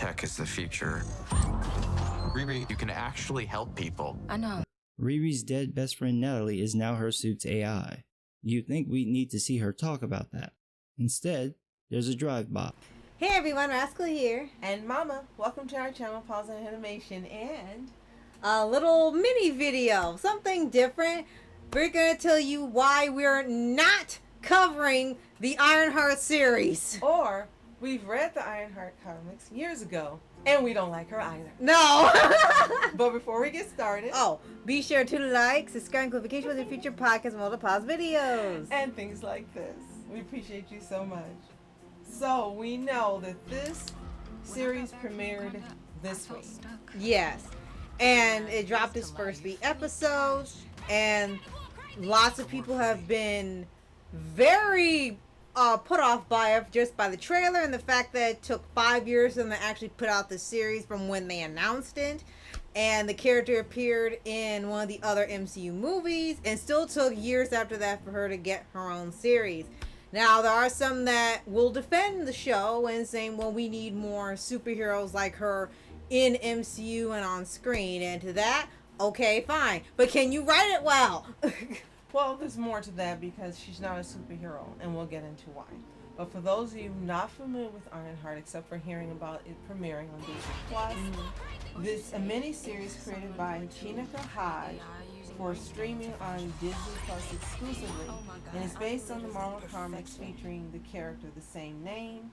Tech is the future. Riri, you can actually help people. I know. Riri's dead best friend Natalie is now her suit's AI. You'd think we'd need to see her talk about that. Instead, there's a drive-by. Hey everyone, Rascal here. And Mama, welcome to our channel, Paws On Animation, and a little mini video, something different. We're going to tell you why we're not covering the Ironheart series. Or we've read the Ironheart comics years ago, and we don't like her either. No! But before we get started... be sure to like, subscribe, and click notifications for the future podcasts and multiple pause videos. And things like this. We appreciate you so much. So, we know that this series premiered this week. Yes. And it dropped its first 3 episodes, and lots of people have been very put off by it just by the trailer and the fact that it took 5 years for them to actually put out the series from when they announced it. And the character appeared in one of the other MCU movies and still took years after that for her to get her own series. Now, there are some that will defend the show and saying, well, we need more superheroes like her in MCU and on screen. And to that, okay, fine. But can you write it well? Well, there's more to that because she's not a superhero, and we'll get into why. But for those of you not familiar with Ironheart, except for hearing about it premiering on Disney Plus, this is a mini-series created by SOFHAB for streaming on Disney Plus exclusively, and it's based on the Marvel comics featuring the character the same name.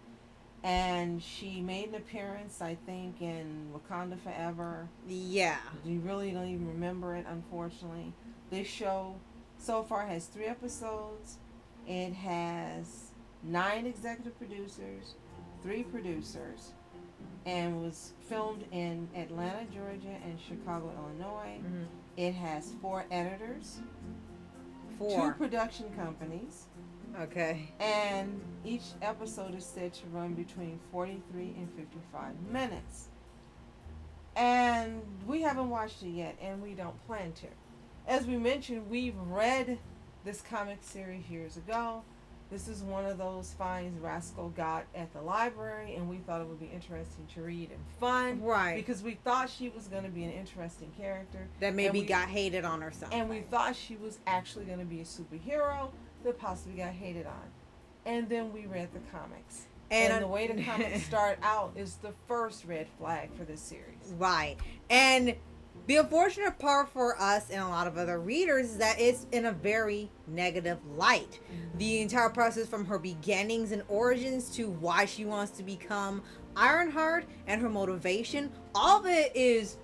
And she made an appearance, I think, in Wakanda Forever. Yeah. You really don't even remember it, unfortunately. This show so far has 3 episodes. It has 9 executive producers, 3 producers, and was filmed in Atlanta, Georgia, and Chicago, Illinois. It has 4 editors, 2 production companies. Okay. And each episode is said to run between 43 and 55 minutes. And we haven't watched it yet, and we don't plan to. As we mentioned, we've read this comic series years ago. This is one of those finds Rascal got at the library, and we thought it would be interesting to read and fun. Right. Because we thought she was going to be an interesting character. That maybe got hated on or something. And we thought she was actually going to be a superhero that possibly got hated on. And then we read the comics. And the way the comics start out is the first red flag for this series. Right. And the unfortunate part for us and a lot of other readers is that it's in a very negative light. The entire process from her beginnings and origins to why she wants to become Ironheart and her motivation, all of it is,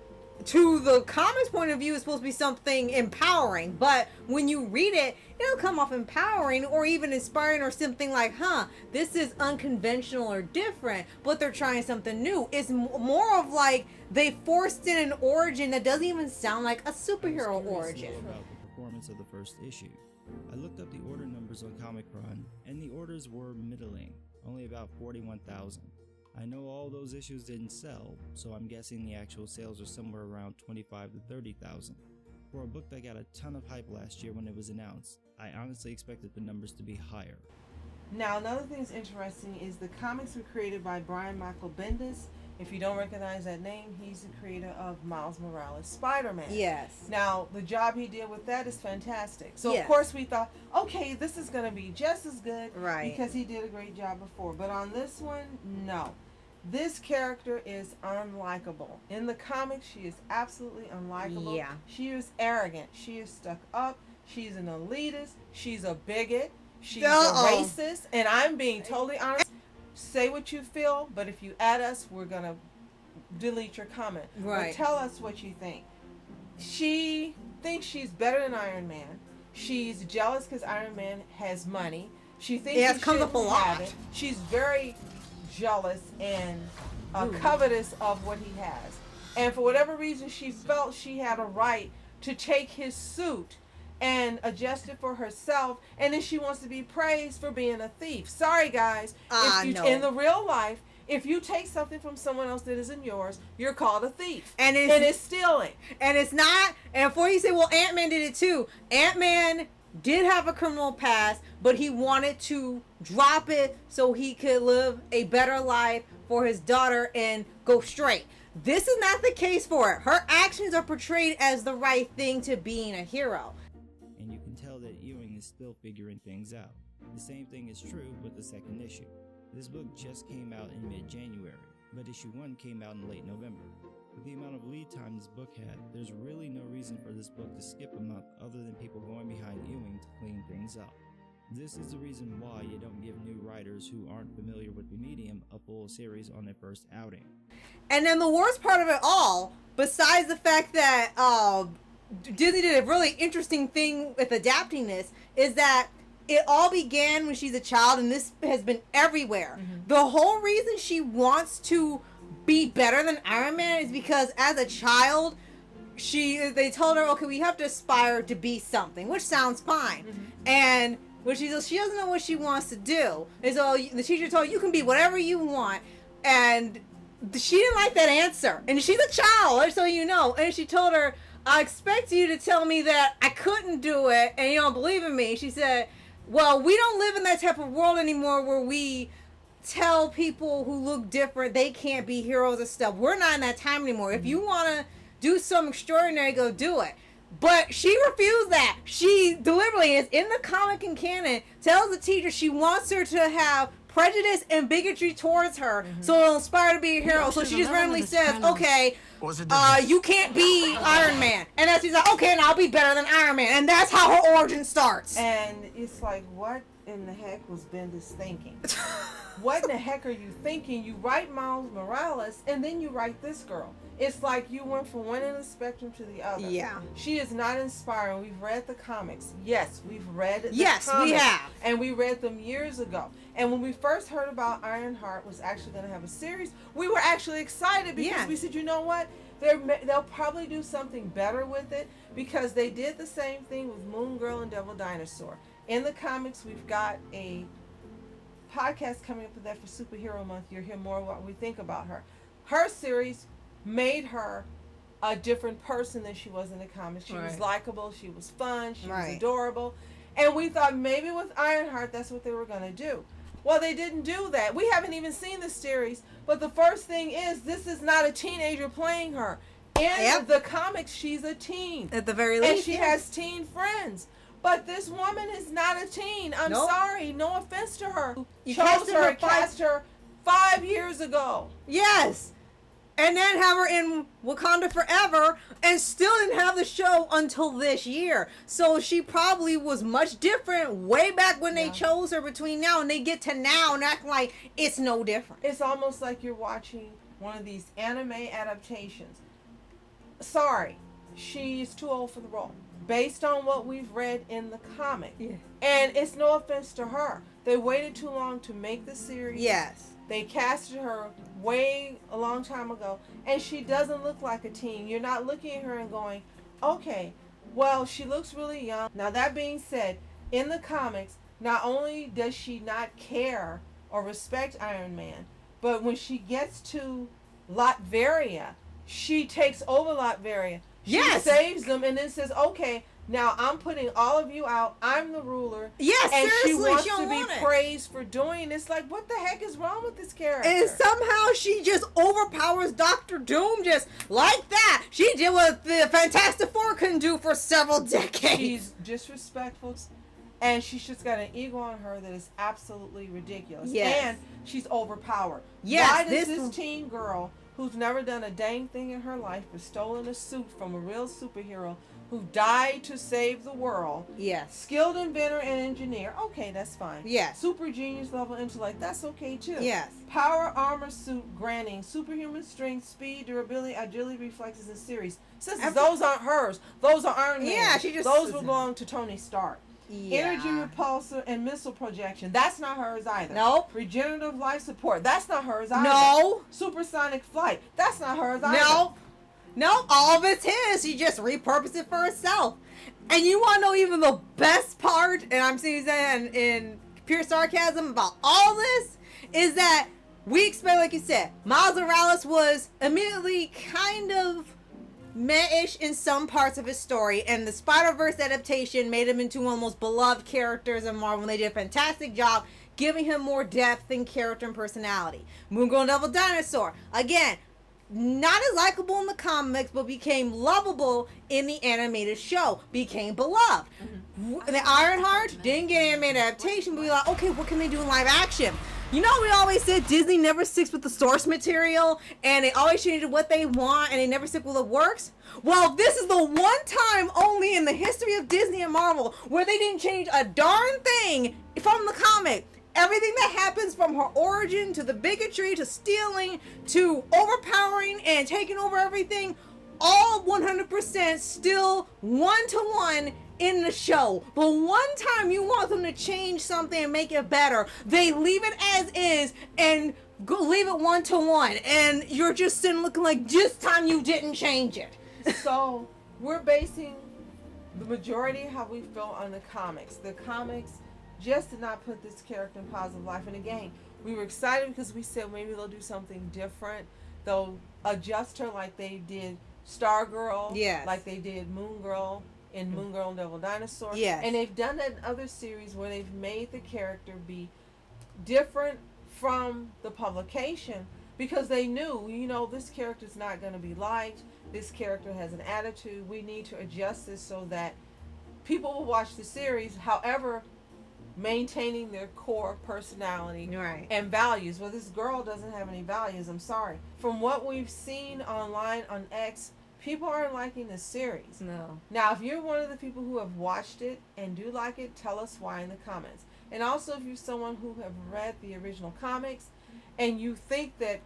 to the comics point of view, is supposed to be something empowering. But when you read it, it'll come off empowering or even inspiring or something like, this is unconventional or different, but they're trying something new. It's more of like they forced in an origin that doesn't even sound like a superhero origin. About the performance of the first issue. I looked up the order numbers on Comic Run, and the orders were middling, only about 41,000. I know all those issues didn't sell, so I'm guessing the actual sales are somewhere around 25 to 30,000. For a book that got a ton of hype last year when it was announced, I honestly expected the numbers to be higher. Now, another thing that's interesting is the comics were created by Brian Michael Bendis. If you don't recognize that name, he's the creator of Miles Morales' Spider-Man. Yes. Now, the job he did with that is fantastic. So, Yes. of course, we thought, okay, this is going to be just as good. Right. Because he did a great job before. But on this one, no. This character is unlikable. In the comics, she is absolutely unlikable. Yeah. She is arrogant. She is stuck up. She's an elitist. She's a bigot. She's a racist. And I'm being totally honest. Say what you feel, but if you add us, we're going to delete your comment. Right. But tell us what you think. She thinks she's better than Iron Man. She's jealous because Iron Man has money. She thinks he shouldn't have it. She's very jealous and covetous of what he has. And for whatever reason, she felt she had a right to take his suit and adjust it for herself, and then she wants to be praised for being a thief. Sorry, guys. In the real life, if you take something from someone else that isn't yours, you're called a thief. And it's stealing. And it's not. And before you say, well, Ant-Man did it too. Ant-Man did have a criminal past, but he wanted to drop it so he could live a better life for his daughter and go straight. This is not the case for her. Her actions are portrayed as the right thing to being a hero. And you can tell that Ewing is still figuring things out. The same thing is true with the second issue. This book just came out in mid-January, but issue 1 came out in late November. With the amount of lead time this book had, there's really no reason for this book to skip a month other than people going behind Ewing to clean things up. This is the reason why you don't give new writers who aren't familiar with the medium a full series on their first outing. And then the worst part of it all, besides the fact that Disney did a really interesting thing with adapting this, is that it all began when she's a child, and this has been everywhere. Mm-hmm. The whole reason she wants to be better than Iron Man is because as a child, they told her, okay, we have to aspire to be something, which sounds fine. Mm-hmm. And when she doesn't know what she wants to do, and so the teacher told her, you can be whatever you want, and she didn't like that answer. And she's a child, so you know. And she told her, I expect you to tell me that I couldn't do it, and you don't believe in me. She said, well, we don't live in that type of world anymore where we tell people who look different they can't be heroes and stuff. We're not in that time anymore. If you want to do something extraordinary, go do it. But she refused that. She deliberately, is in the comic and canon, tells the teacher she wants her to have prejudice and bigotry towards her, so it'll inspire her to be a hero. So she just randomly says, okay, you can't be Iron Man. And then she's like, okay, and I'll be better than Iron Man. And that's how her origin starts. And it's like, what in the heck was Bendis thinking? What in the heck are you thinking? You write Miles Morales, and then you write this girl. It's like you went from one end of the spectrum to the other. Yeah. She is not inspiring. We've read the comics. Yes, we've read the comics. We have. And we read them years ago. And when we first heard about Ironheart was actually going to have a series, we were actually excited because we said, you know what? They'll probably do something better with it because they did the same thing with Moon Girl and Devil Dinosaur. In the comics, we've got a podcast coming up with that for Superhero Month. You'll hear more what we think about her. Her series made her a different person than she was in the comics. She was likable, she was fun, she was adorable. And we thought maybe with Ironheart that's what they were going to do. Well, they didn't do that. We haven't even seen the series, but the first thing is this is not a teenager playing her. In the comics, she's a teen. At the very least. And she has teen friends. But this woman is not a teen. I'm sorry. No offense to her. You cast her 5 years ago. Yes. And then have her in Wakanda Forever and still didn't have the show until this year. So she probably was much different way back when they chose her between now and they get to now and act like it's no different. It's almost like you're watching one of these anime adaptations. Sorry, she's too old for the role. Based on what we've read in the comic. Yeah. And it's no offense to her. They waited too long to make the series. Yes. They casted her a long time ago, and she doesn't look like a teen. You're not looking at her and going, okay, well, she looks really young. Now, that being said, in the comics, not only does she not care or respect Iron Man, but when she gets to Latveria, she takes over Latveria. She saves them and then says, okay, now I'm putting all of you out. I'm the ruler. Yes, and seriously, she wants to be praised for doing this. Like, what the heck is wrong with this character? And somehow she just overpowers Doctor Doom just like that. She did what the Fantastic Four couldn't do for several decades. She's disrespectful, and she's just got an ego on her that is absolutely ridiculous. Yes. And she's overpowered. Yes, why does this teen girl who's never done a dang thing in her life but stolen a suit from a real superhero who died to save the world. Yes. Skilled inventor and engineer. Okay, that's fine. Yes. Super genius level intellect. That's okay too. Yes. Power armor suit granting superhuman strength, speed, durability, agility, reflexes, and series. Since those aren't hers. Those are Iron Man. Yeah, she just. Those belong to Tony Stark. Yeah. Energy repulsor and missile projection. That's not hers either. Nope. Regenerative life support. That's not hers either. No. Supersonic flight. That's not hers either. Nope. No, all of it's his. She just repurposed it for herself. And you want to know even the best part, and I'm saying that in pure sarcasm about all this, is that we expect, like you said, Miles Morales was immediately kind of meh-ish in some parts of his story, and the Spider-Verse adaptation made him into one of the most beloved characters in Marvel, and they did a fantastic job giving him more depth and character and personality. Moon Girl and Devil Dinosaur, again, not as likable in the comics, but became lovable in the animated show. Became beloved. Mm-hmm. The Ironheart didn't get animated adaptation, but we were like, okay, what can they do in live action? You know, we always said Disney never sticks with the source material, and they always change what they want, and they never stick with what works. Well, this is the one time only in the history of Disney and Marvel where they didn't change a darn thing from the comic. Everything that happens from her origin to the bigotry to stealing to overpowering and taking over everything, all 100% still 1-to-1 in the show. But one time you want them to change something and make it better, they leave it as is and leave it 1-to-1, and you're just sitting looking like this time you didn't change it. So we're basing the majority of how we feel on the comics. The comics just did not put this character in positive life. And again, we were excited because we said maybe they'll do something different. They'll adjust her like they did Stargirl, yes, like they did Moon Girl in Moon Girl and Devil Dinosaur. Yes. And they've done that in other series where they've made the character be different from the publication because they knew, you know, this character's not going to be liked. This character has an attitude. We need to adjust this so that people will watch the series, however, maintaining their core personality and values. Well, this girl doesn't have any values. I'm sorry. From what we've seen online on X, people aren't liking the series. No. Now, if you're one of the people who have watched it and do like it, tell us why in the comments. And also, if you're someone who have read the original comics and you think that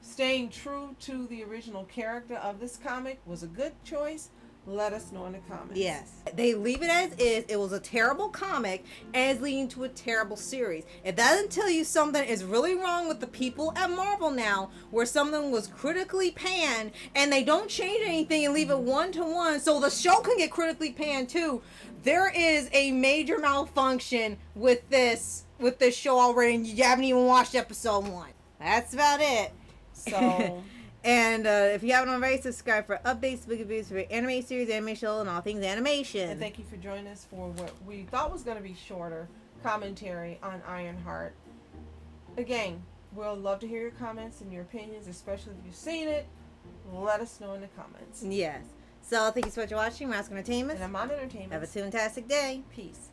staying true to the original character of this comic was a good choice, let us know in the comments. Yes. They leave it as is. It was a terrible comic and it's leading to a terrible series. It doesn't tell you something is really wrong with the people at Marvel now, where something was critically panned and they don't change anything and leave it 1-to-1 so the show can get critically panned too. There is a major malfunction with this show already, and you haven't even watched episode 1. That's about it. So... And if you haven't already, subscribe for updates, book reviews for anime series, anime show, and all things animation. And thank you for joining us for what we thought was going to be shorter commentary on Ironheart. Again, we'll love to hear your comments and your opinions, especially if you've seen it. Let us know in the comments. Yes. So thank you so much for watching. Mask Entertainment. And I'm on Entertainment. Have a fantastic day. Peace.